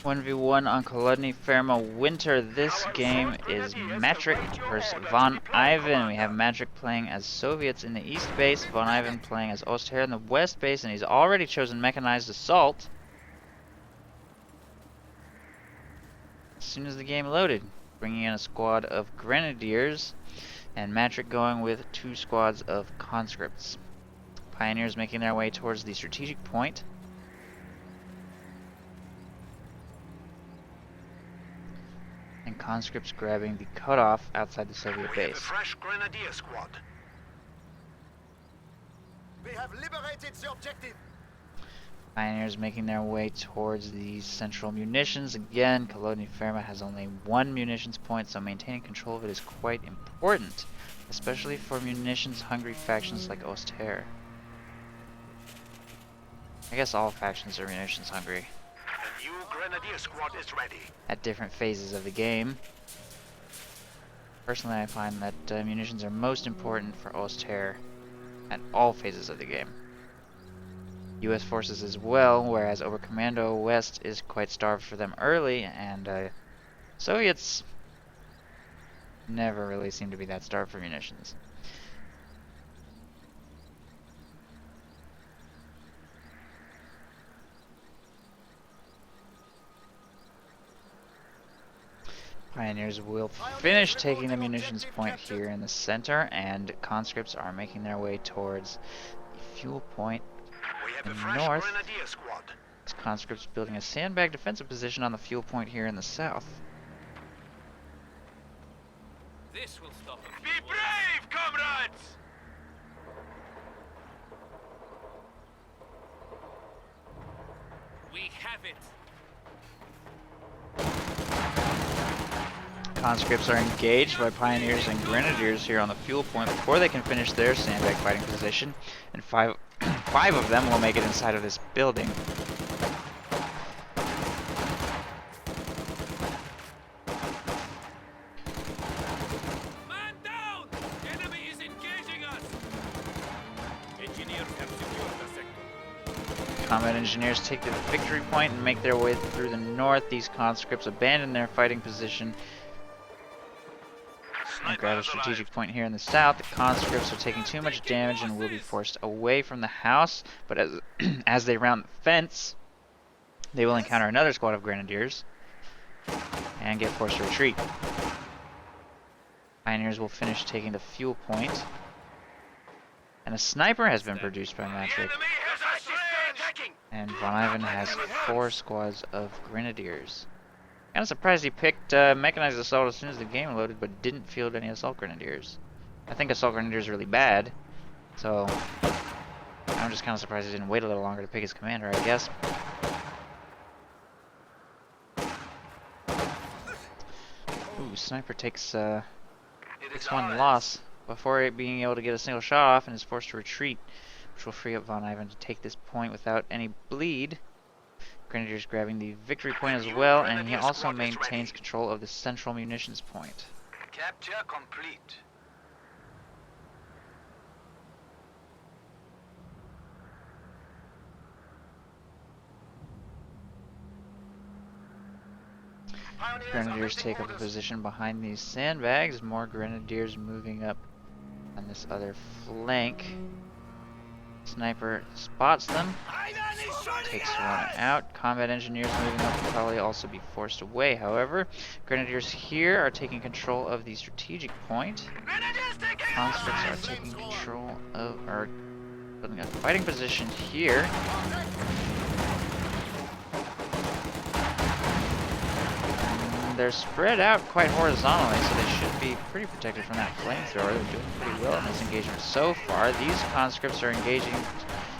1v1 on Kholodny, Ferma, Winter. This game is Matrick versus VonIvan. We have Matrick playing as Soviets in the east base, VonIvan playing as Osther in the west base, and he's already chosen Mechanized Assault. As soon as the game loaded, bringing in a squad of Grenadiers, and Matrick going with 2 squads of Conscripts. Pioneers making their way towards the strategic point. And Conscripts grabbing the cutoff outside the Soviet base. Fresh Grenadier squad. We have liberated the objective. Pioneers making their way towards the central munitions. Again, Kholodny Ferma has only 1 munitions point, so maintaining control of it is quite important, especially for munitions-hungry factions like Osther. I guess all factions are munitions-hungry. The new Grenadier squad is ready. At different phases of the game. Personally, I find that munitions are most important for Osther at all phases of the game. US forces as well, whereas Oberkommando West is quite starved for them early, and Soviets never really seem to be that starved for munitions. Pioneers will finish taking the munitions point here in the center, and Conscripts are making their way towards the fuel point in the north. As Conscripts building a sandbag defensive position on the fuel point here in the south. This will stop them. Be brave, comrades! We have it. Conscripts are engaged by Pioneers and Grenadiers here on the fuel point before they can finish their sandbag fighting position, and five of them will make it inside of this building. Man down! Enemy is engaging us. Engineers have secured the sector. Combat engineers take the victory point and make their way through the north. These Conscripts abandon their fighting position and grab a strategic point here in the south. The Conscripts are taking too much damage and will be forced away from the house, but as they round the fence, they will encounter another squad of Grenadiers and get forced to retreat. Pioneers will finish taking the fuel point, and a sniper has been produced by Matrick, and VonIvan has 4 squads of Grenadiers. Kind of surprised he picked Mechanized Assault as soon as the game loaded, but didn't field any Assault Grenadiers. I think Assault Grenadiers are really bad, so I'm just kind of surprised he didn't wait a little longer to pick his commander, I guess. Ooh, Sniper takes 1 loss before being able to get a single shot off and is forced to retreat, which will free up VonIvan to take this point without any bleed. Grenadiers grabbing the victory point as well, and he also maintains control of the central munitions point. Capture complete. Grenadiers take up a position behind these sandbags. More Grenadiers moving up on this other flank. Sniper spots them, takes 1 out. Combat engineers moving up will probably also be forced away, however. Grenadiers here are taking control of the strategic point. Conscripts are taking control of, or building a fighting position here. They're spread out quite horizontally, so they should be pretty protected from that flamethrower. They're doing pretty well in this engagement so far. These Conscripts are engaging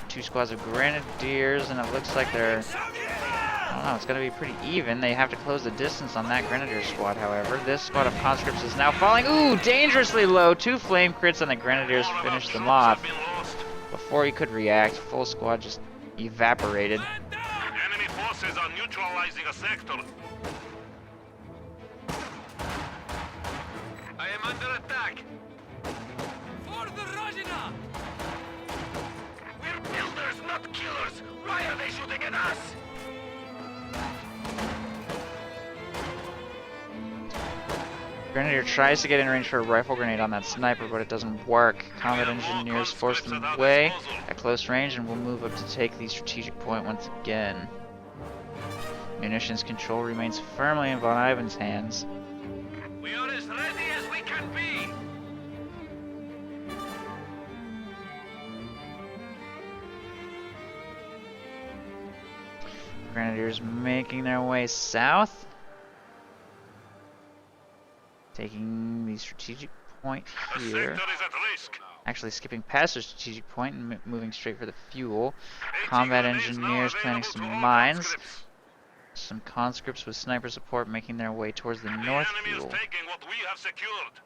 2 squads of Grenadiers, and it looks like they're, I don't know, it's going to be pretty even. They have to close the distance on that Grenadier squad, however. This squad of Conscripts is now falling. Ooh, dangerously low. 2 flame crits, and the Grenadiers finish them off. Before he could react, full squad just evaporated. Enemy forces are neutralizing a sector. I am under attack. For the Rajina! We're builders, not killers. Why are they shooting at us? Grenadier tries to get in range for a rifle grenade on that sniper, but it doesn't work. Combat engineers force them away at close range and will move up to take the strategic point once again. Munitions control remains firmly in VonIvan's hands. We are as ready as we can be. Grenadiers making their way south. Taking the strategic point The here. sector is at risk. Actually skipping past the strategic point and moving straight for the fuel. AT Combat grenades now engineers planting available some to all mines. conscripts. Some conscripts with sniper support making their way towards the The north enemy fuel. is taking what we have secured.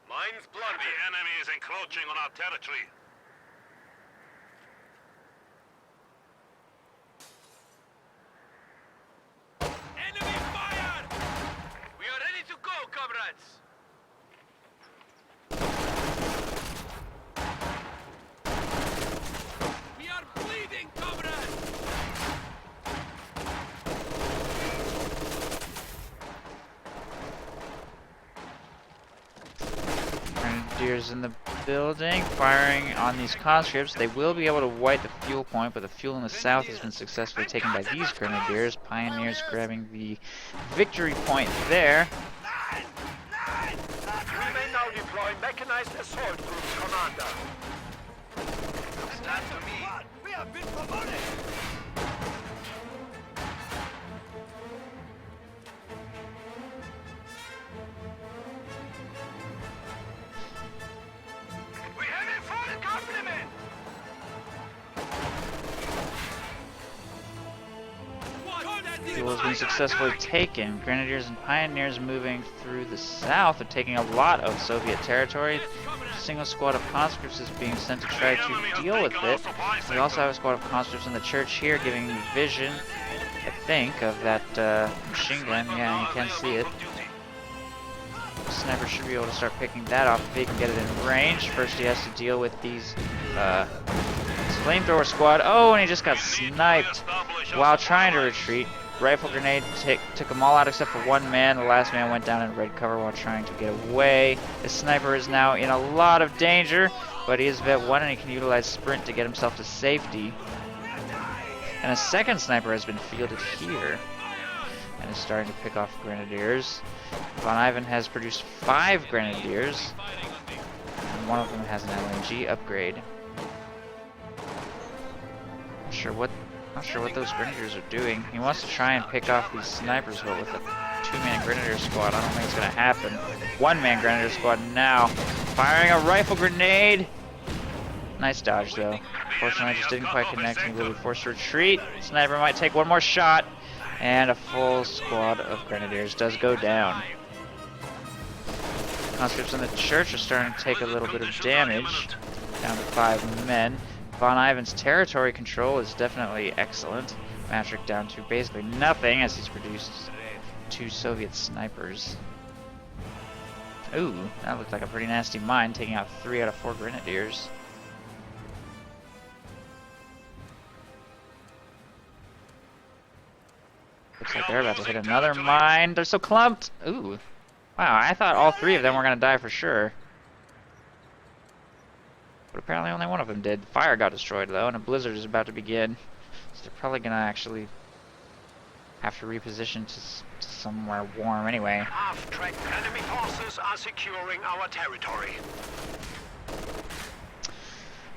Mines The planted. enemy is encroaching on our territory. Enemy fire! We are ready to go, comrades. We are bleeding, comrades. Grenadiers in the building, firing on these conscripts. They will be able to wipe the fuel point, but the fuel in the south has been successfully taken by these grenadiers. Pioneers grabbing the victory point there. We may now deploy mechanized assault groups, Commander. Stand to me. We have been promoted. We have a full complement. Fuel has been successfully taken. Grenadiers and pioneers moving through the south are taking a lot of Soviet territory. A single squad of conscripts is being sent to try to deal with it. We also have a squad of conscripts in the church here giving me vision, I think, of that machine gun. Yeah, you can see it. Sniper should be able to start picking that off if he can get it in range. First he has to deal with these flamethrower squad. Oh, and he just got sniped while trying to retreat. Rifle grenade took them all out except for one man. The last man went down in red cover while trying to get away. The sniper is now in a lot of danger, but he is Vet 1 and he can utilize sprint to get himself to safety. And a second sniper has been fielded here and is starting to pick off grenadiers. VonIvan has produced 5 grenadiers, and one of them has an LNG upgrade. Not sure what those grenadiers are doing. He wants to try and pick off these snipers, but with a 2-man grenadier squad, I don't think it's gonna happen. 1-man grenadier squad now, firing a rifle grenade. Nice dodge though. Unfortunately, just didn't quite connect and he will be forced to retreat. Sniper might take one more shot, and a full squad of grenadiers does go down. Conscripts in the church are starting to take a little bit of damage, down to 5 men. VonIvan's territory control is definitely excellent. Matrick down to basically nothing as he's produced 2 Soviet snipers. Ooh, that looked like a pretty nasty mine, taking out 3 out of 4 grenadiers. Looks like they're about to hit another mine. They're so clumped. Ooh. Wow, I thought all 3 of them were going to die for sure. But apparently only one of them did. The fire got destroyed though, and a blizzard is about to begin. So they're probably going to actually have to reposition to somewhere warm anyway. Matrick, enemy forces are securing our territory.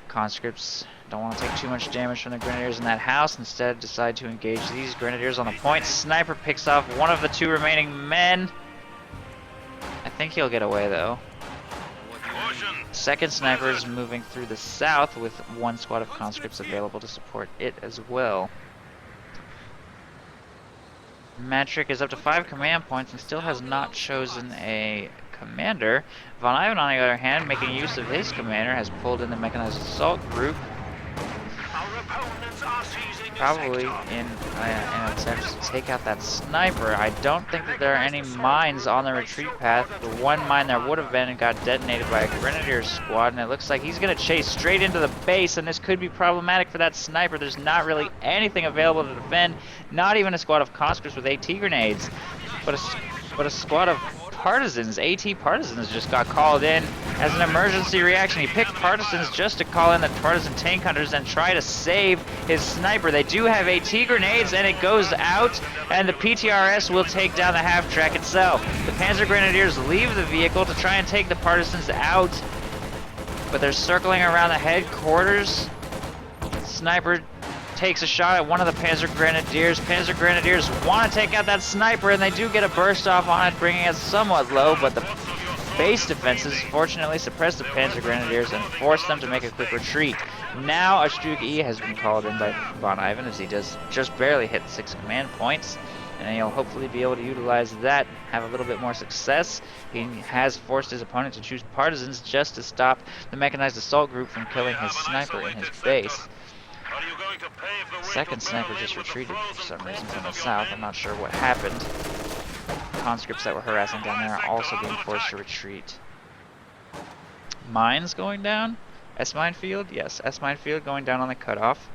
Conscripts don't want to take too much damage from the grenadiers in that house. Instead, decide to engage these grenadiers on the point. Sniper picks off one of the 2 remaining men. I think he'll get away though. Second sniper is moving through the south with 1 squad of conscripts available to support it as well. Matrick is up to 5 command points and still has not chosen a commander. VonIvan, on the other hand, making use of his commander, has pulled in the mechanized assault group. Our opponents are seizing probably in an attempt to take out that sniper. I don't think that there are any mines on the retreat path. The one mine there would have been got detonated by a grenadier squad, and it looks like he's going to chase straight into the base, and this could be problematic for that sniper. There's not really anything available to defend, not even a squad of conscripts with AT grenades, but a squad of partisans, AT partisans, just got called in as an emergency reaction. He picked partisans just to call in the partisan tank hunters and try to save his sniper. They do have AT grenades, and it goes out, and the PTRS will take down the half-track itself. The Panzer Grenadiers leave the vehicle to try and take the partisans out, but they're circling around the headquarters. Sniper takes a shot at one of the Panzer Grenadiers. Panzer Grenadiers want to take out that sniper, and they do get a burst off on it, bringing it somewhat low, but the base defenses fortunately suppress the Panzer Grenadiers and force them to make a quick retreat. Now a Stug E has been called in by VonIvan, as he does just barely hit 6 command points, and he'll hopefully be able to utilize that, have a little bit more success. He has forced his opponent to choose partisans just to stop the mechanized assault group from killing his sniper in his base. Second sniper just retreated for some reason from the south. I'm not sure what happened. Conscripts that were harassing down there are also being forced to retreat. Mines going down? S-mine field? Yes, S-mine field going down on the cutoff.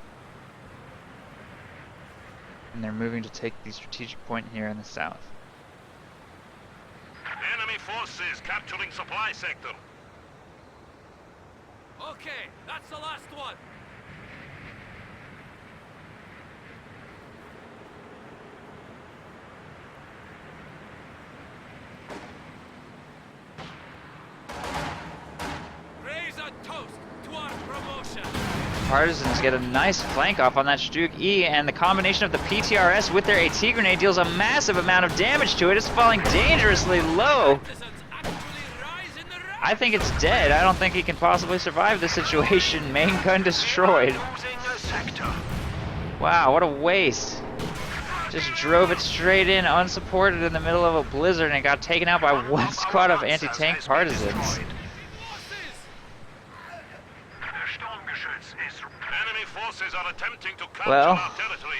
And they're moving to take the strategic point here in the south. Enemy forces capturing supply sector. Okay, that's the last one. Raise a toast to our promotion. Partisans get a nice flank off on that Stug E, and the combination of the PTRS with their AT grenade deals a massive amount of damage to it. It's falling dangerously low. I think it's dead. I don't think he can possibly survive this situation. Main gun destroyed. Wow, what a waste. Just drove it straight in, unsupported in the middle of a blizzard, and it got taken out by one squad of anti-tank partisans. Enemy forces are attempting to capture Well, our territory.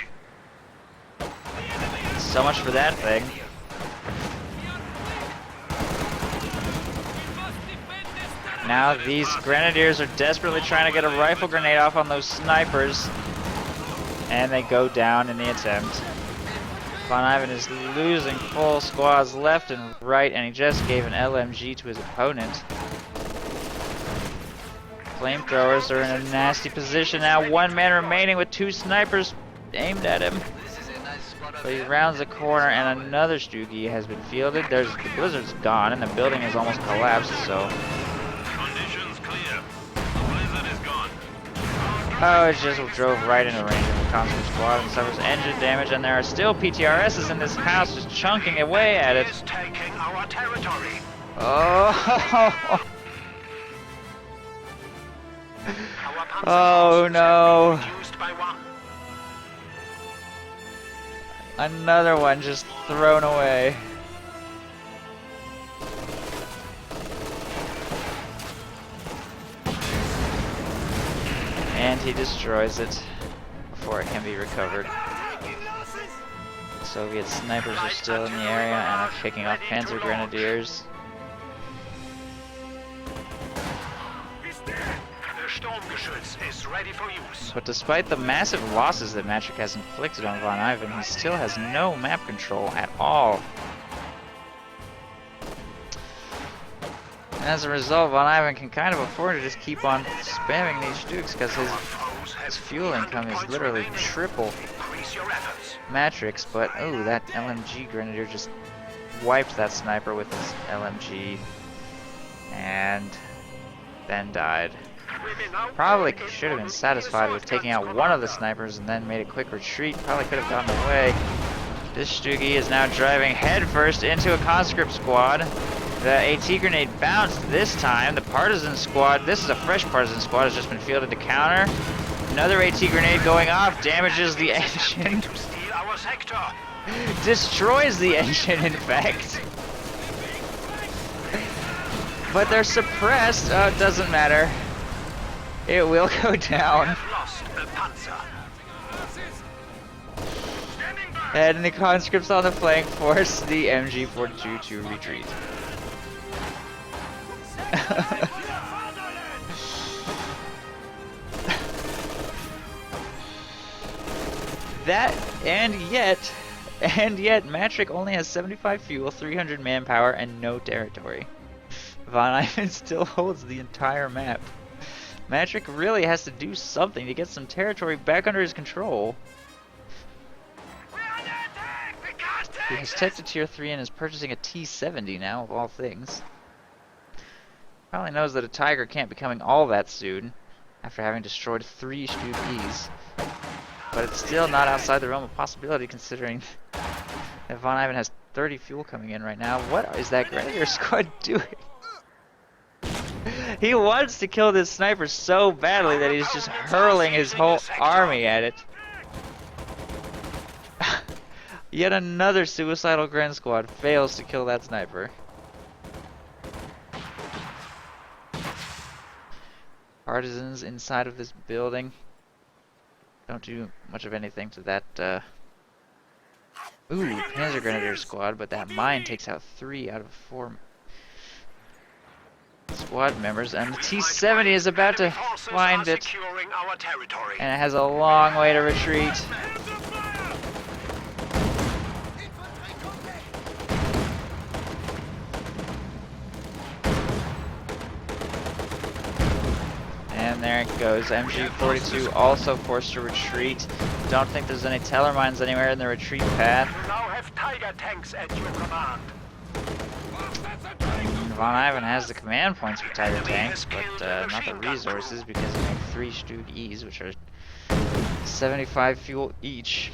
so much for that thing. Now these grenadiers are desperately trying to get a rifle grenade off on those snipers, and they go down in the attempt. VonIvan is losing full squads left and right, and he just gave an LMG to his opponent. Flamethrowers are in a nasty position now. One man remaining with 2 snipers aimed at him. But he rounds the corner, and another Stug E has been fielded. The blizzard's gone, and the building has almost collapsed, so... Conditions clear. The blizzard is gone. Oh, it just drove right into range of the conscript squad and suffers engine damage, and there are still PTRSs in this house just chunking away at it. Is taking our territory. Oh! Oh no! Reduced by 1. Another one just thrown away. And he destroys it before it can be recovered. Soviet snipers are still in the area and are picking off Panzer Grenadiers. Is ready for use. But despite the massive losses that Matrick has inflicted on VonIvan, he still has no map control at all. And as a result, VonIvan can kind of afford to just keep on spamming these Stugs because his fuel income is literally triple Matrick's. But oh, that LMG Grenadier just wiped that sniper with his LMG and then died. Probably should have been satisfied with taking out one of the snipers and then made a quick retreat. Probably could have gotten away. This Stug E is now driving headfirst into a conscript squad. The AT grenade bounced this time. The partisan squad, this is a fresh partisan squad, has just been fielded to counter. Another AT grenade going off, damages the engine. Destroys the engine, in fact. But they're suppressed. Oh, it doesn't matter. It will go down. And the conscripts on the flank force the MG42 to retreat. That, and yet, Matrick only has 75 fuel, 300 manpower, and no territory. VonIvan still holds the entire map. Matrick really has to do something to get some territory back under his control. He has tech to tier 3 and is purchasing a T-70 now, of all things. Probably knows that a Tiger can't be coming all that soon, after having destroyed 3 Stupies. But it's still not outside the realm of possibility, considering that VonIvan has 30 fuel coming in right now. What is that Grenadier squad doing? He wants to kill this sniper so badly that he's just hurling his whole army at it. Yet another suicidal Gren squad fails to kill that sniper. Partisans inside of this building don't do much of anything to that. Panzer Grenadier squad, but that mine takes out 3 out of 4 squad members, and the T-70 is about to find it, and it has a long way to retreat. And there it goes. MG42 also forced to retreat. Don't think there's any teller mines anywhere in the retreat path. You now have Tiger tanks at your command. VonIvan has the command points for Tiger tanks, but not the resources, because they make 3 Stug E's, which are 75 fuel each.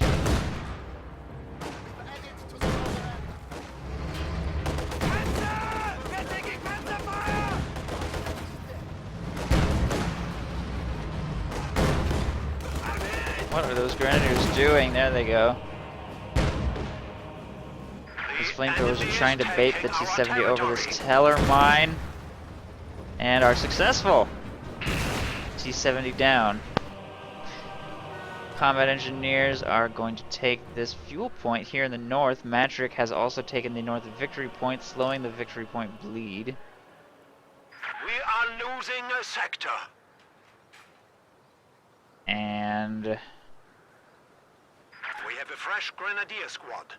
What are those Grenadiers doing? There they go. These flamethrowers are trying to bait the T-70 over this teller mine, and are successful. T-70 down. Combat engineers are going to take this fuel point here in the north. Matrick has also taken the north victory point, slowing the victory point bleed. We are losing a sector. And we have a fresh Grenadier squad.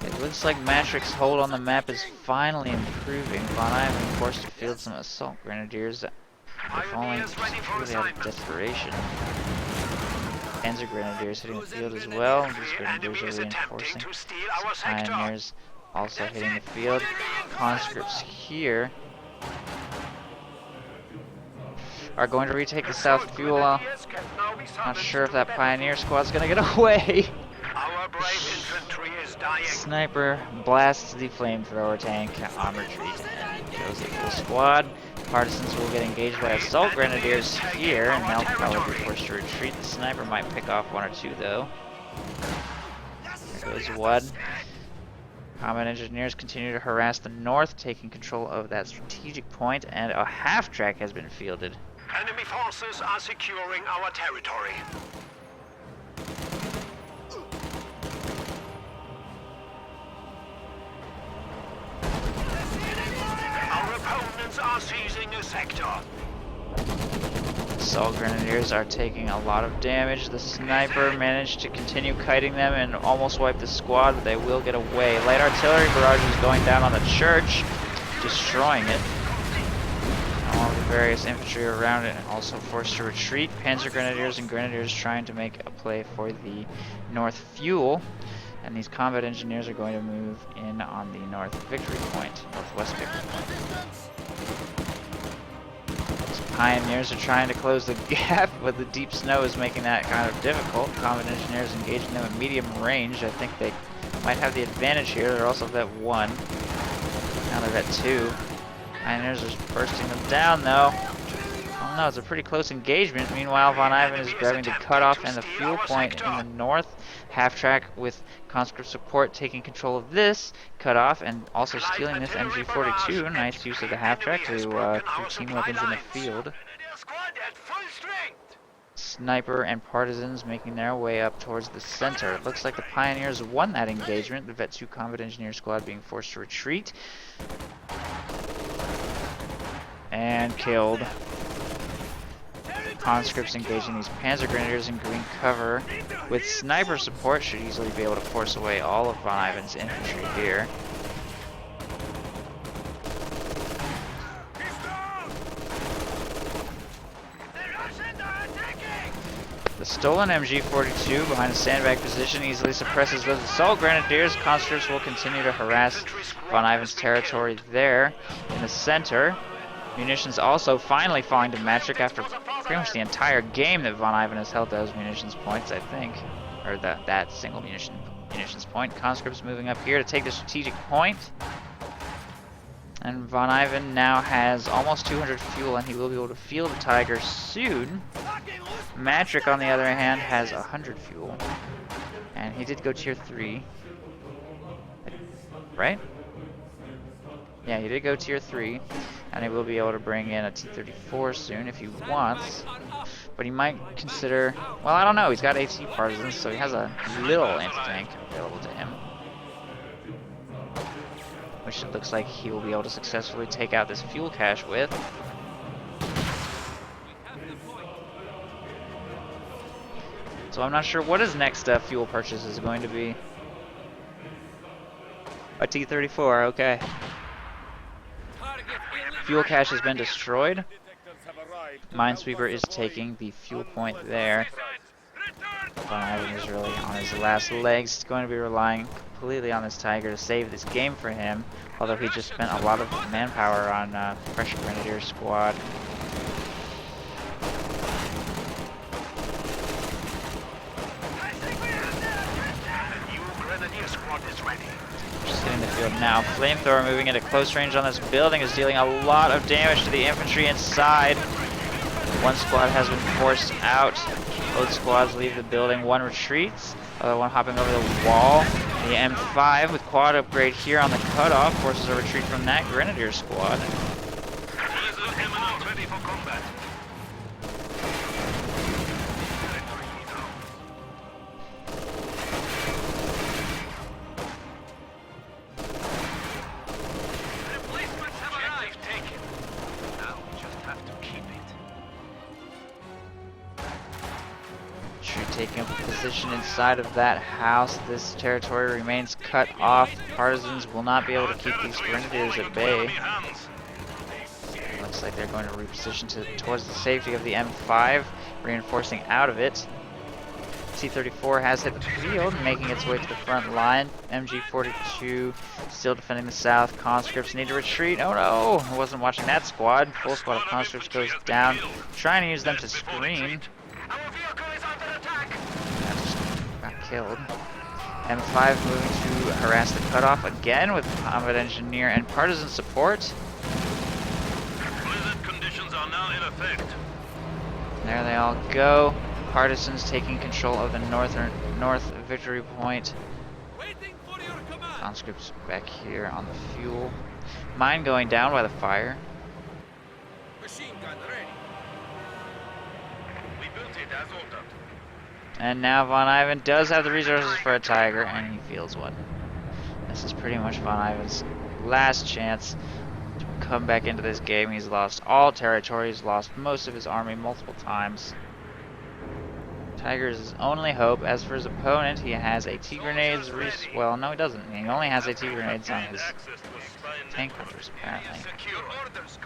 it looks like Matrick's hold on the map is finally improving. VonIvan forced to field some assault grenadiers, if only purely out of desperation. Panzer Grenadiers hitting the field as well. These Grenadiers are reinforcing. Pioneers also hitting the field. Conscripts here are going to retake the south fuel. Not sure if that Pioneer squad's gonna get away. Our brave infantry is dying. Sniper blasts the flamethrower tank on retreat and kills the full squad. Partisans will get engaged by assault grenadiers here, and they'll probably be forced to retreat. The sniper might pick off 1 or 2 though. There goes one. Combat engineers continue to harass the north, taking control of that strategic point, and a half-track has been fielded. Enemy forces are securing our territory. Our opponents are seizing a sector. Assault grenadiers are taking a lot of damage. The sniper managed to continue kiting them and almost wipe the squad, but they will get away. Light artillery barrage is going down on the church, destroying it. All the various infantry around it also forced to retreat. Panzer grenadiers and grenadiers trying to make a play for the north fuel. And these combat engineers are going to move in on the north victory point, northwest victory point. Pioneers are trying to close the gap, but the deep snow is making that kind of difficult. Combat engineers engaging them at medium range. I think they might have the advantage here. They're also at 1. Now they're at 2. Pioneers are bursting them down though. Oh no, it's a pretty close engagement. Meanwhile, VonIvan is grabbing the cutoff and the fuel point in the north. Half-track with conscript support taking control of this cutoff and also stealing this MG42. Nice use of the half-track to put team weapons in the field. Sniper and Partisans making their way up towards the center. It looks like the Pioneers won that engagement. The Vet 2 Combat Engineer Squad being forced to retreat. And killed. Conscripts engaging these Panzer Grenadiers in green cover. With sniper support, should easily be able to force away all of VonIvan's infantry here. The stolen MG-42 behind a sandbag position easily suppresses those assault grenadiers. Conscripts will continue to harass VonIvan's territory there in the center. Munitions also finally falling to Matrick after pretty much the entire game that VonIvan has held those munitions points, I think. Or that single munitions point. Conscripts moving up here to take the strategic point. And VonIvan now has almost 200 fuel, and he will be able to field the Tiger soon. Matrick, on the other hand, has 100 fuel. And he did go tier 3. Right? Yeah, he did go tier 3. And he will be able to bring in a T-34 soon if he wants. But he might consider... Well, I don't know. He's got AT Partisans, so he has a little anti-tank available to him. Which it looks like he will be able to successfully take out this fuel cache with. So I'm not sure what his next fuel purchase is going to be. A T-34, okay. Fuel cache has been destroyed. Minesweeper is taking the fuel point there. VonIvan is really on his last legs. He's going to be relying completely on this Tiger to save this game for him. Although he just spent a lot of manpower on Pressure Grenadier Squad. Just hitting the field now. Flamethrower moving into close range on this building is dealing a lot of damage to the infantry inside. One squad has been forced out. Both squads leave the building. One retreats. Other one hopping over the wall. The M5 with quad upgrade here on the cutoff forces a retreat from that Grenadier squad. Taking up a position inside of that house. This territory remains cut off. Partisans will not be able to keep these Grenadiers at bay. Looks like they're going to reposition towards the safety of the M5, reinforcing out of it. T-34 has hit the field, making its way to the front line. MG-42 still defending the south. Conscripts need to retreat. Oh no! I wasn't watching that squad. Full squad of conscripts goes down. Trying to use them to screen. Killed. M5 moving to harass the cutoff again with combat engineer and partisan support. Blizzard conditions are now in effect. There they all go. Partisans taking control of the north victory point. Conscripts back here on the fuel. Mine going down by the fire. Machine gun ready. We built it as ordered. And now VonIvan does have the resources for a Tiger, and he fields one. This is pretty much VonIvan's last chance to come back into this game. He's lost all territory, he's lost most of his army multiple times. Tiger is his only hope. As for his opponent, he has AT grenades. Well, no, he doesn't. He only has AT grenades on his tank hunters, apparently.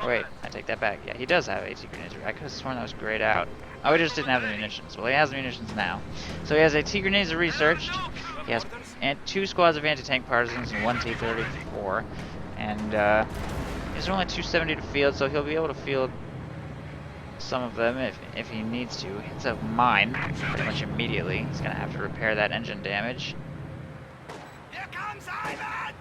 Wait, I take that back. Yeah, he does have AT grenades. I could have sworn that was grayed out. Oh, he just didn't have the munitions. Well, he has the munitions now. So he has AT grenades researched. He has 2 squads of anti-tank partisans and 1 T-34. And there's only 270 to field, so he'll be able to field some of them if he needs to. Hits a mine pretty much immediately. He's going to have to repair that engine damage. Here comes Ivan!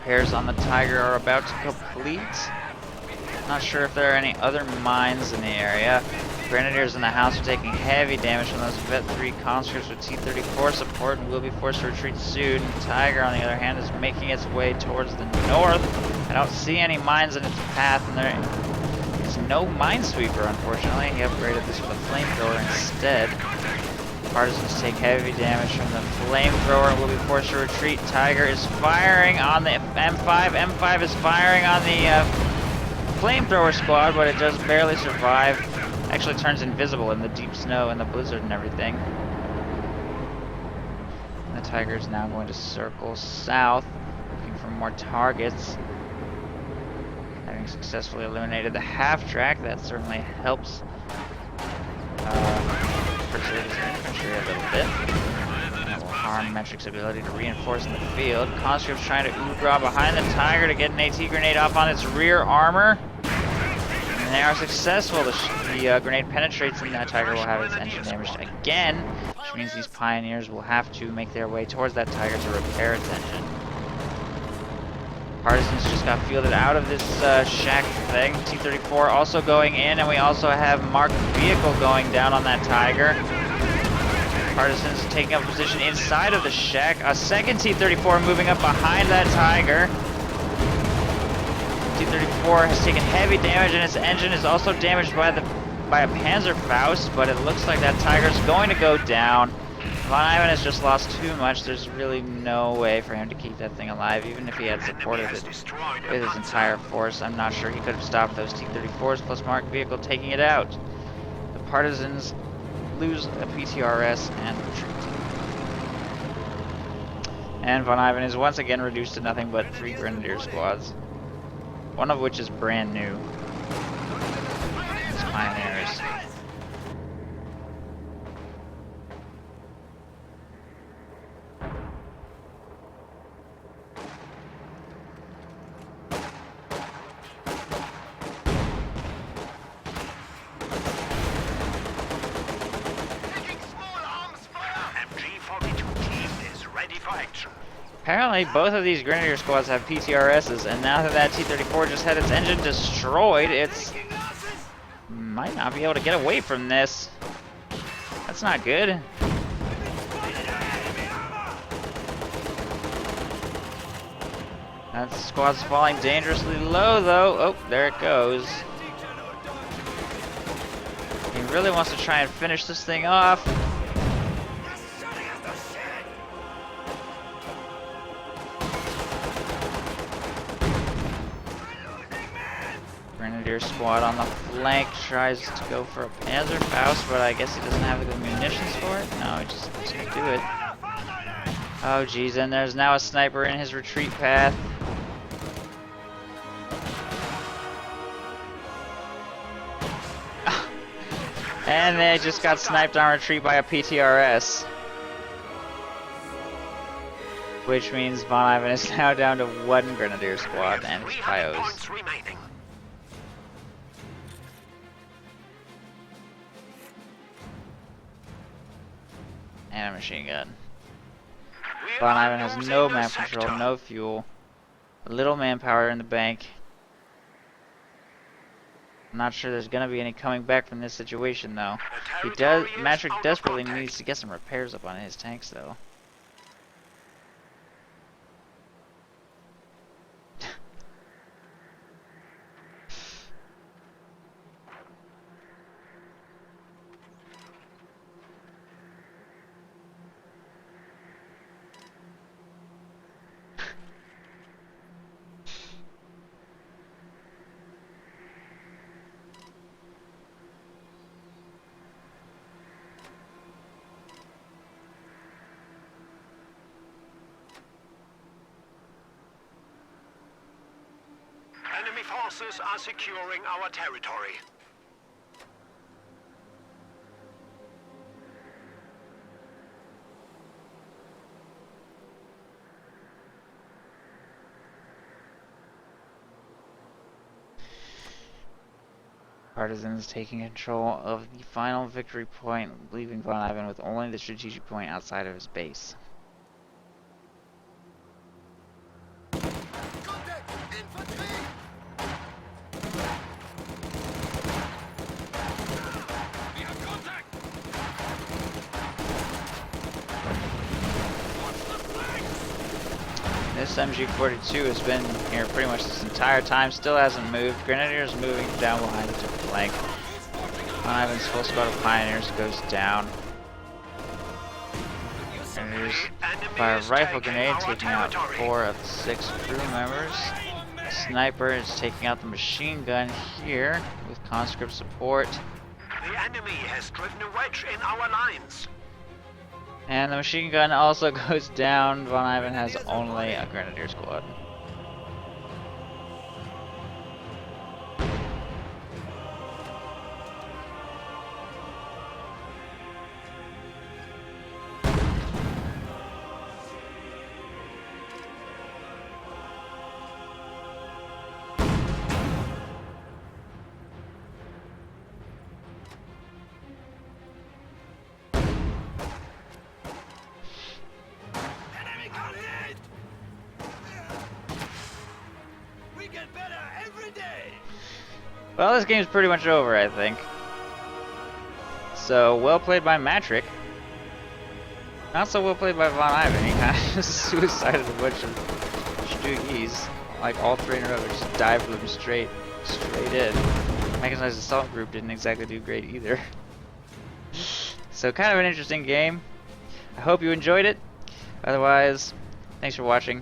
repairs on the Tiger are about to complete. Not sure if there are any other mines in the area. Grenadiers in the house are taking heavy damage from those Vet 3 conscripts with T-34 support and will be forced to retreat soon. Tiger, on the other hand, is making its way towards the north. I don't see any mines in its path, and there is no minesweeper, unfortunately. He upgraded this with a flamethrower instead. Partisans take heavy damage from the flamethrower and will be forced to retreat. Tiger is firing on the M5. M5 is firing on the flamethrower squad, but it does barely survive. Actually turns invisible in the deep snow and the blizzard and everything. And the Tiger is now going to circle south, looking for more targets. Having successfully eliminated the half-track, that certainly helps preserve his infantry a little bit. That will harm Matrick's ability to reinforce in the field. Conscripts trying to ooh-grah behind the Tiger to get an AT grenade off on its rear armor. And they are successful. The grenade penetrates and that Tiger will have its engine damaged again, which means these pioneers will have to make their way towards that Tiger to repair its engine. Partisans just got fielded out of this shack thing. T-34 also going in, and we also have marked vehicle going down on that Tiger. Partisans taking up a position inside of the shack. A second T-34 moving up behind that Tiger. T-34 has taken heavy damage, and its engine is also damaged by a Panzerfaust, but it looks like that Tiger's going to go down. VonIvan has just lost too much. There's really no way for him to keep that thing alive, even if he had supported it with his entire force. I'm not sure he could have stopped those T-34s plus marked vehicle taking it out. The Partisans lose a PTRS and retreat. And VonIvan is once again reduced to nothing but 3 Grenadier squads, one of which is brand new. It's Pioneers. Apparently, both of these Grenadier squads have PTRSs, and now that T-34 just had its engine destroyed, it's might not be able to get away from this. That's not good. That squad's falling dangerously low, though. Oh, there it goes. He really wants to try and finish this thing off. Grenadier squad on the flank tries to go for a Panzerfaust, but I guess he doesn't have the munitions for it. No, he just can't do it. Oh geez, and there's now a sniper in his retreat path. And they just got sniped on retreat by a PTRS. Which means VonIvan is now down to 1 Grenadier squad and his Pios. And a machine gun. VonIvan has no map control, no fuel, little manpower in the bank. I'm not sure there's gonna be any coming back from this situation though. Matrick desperately needs to get some repairs up on his tanks though. Enemy forces are securing our territory. Partisans taking control of the final victory point, leaving VonIvan with only the strategic point outside of his base. This MG42 has been here pretty much this entire time, still hasn't moved. Grenadiers moving down behind to flank. VonIvan's full squad of Pioneers goes down. Grenadiers fire a rifle grenade, taking out 4 of the 6 crew members. Sniper is taking out the machine gun here with conscript support. The enemy has driven a wedge in our lines. And the machine gun also goes down. VonIvan has only a grenadier squad. Well, this game's pretty much over, I think. So, well played by Matrick. Not so well played by VonIvan. He kind of just suicided a bunch of Stoogies. Like, all 3 in a row just dived them straight in. Mechanized Assault Group didn't exactly do great either. So, kind of an interesting game. I hope you enjoyed it. Otherwise, thanks for watching.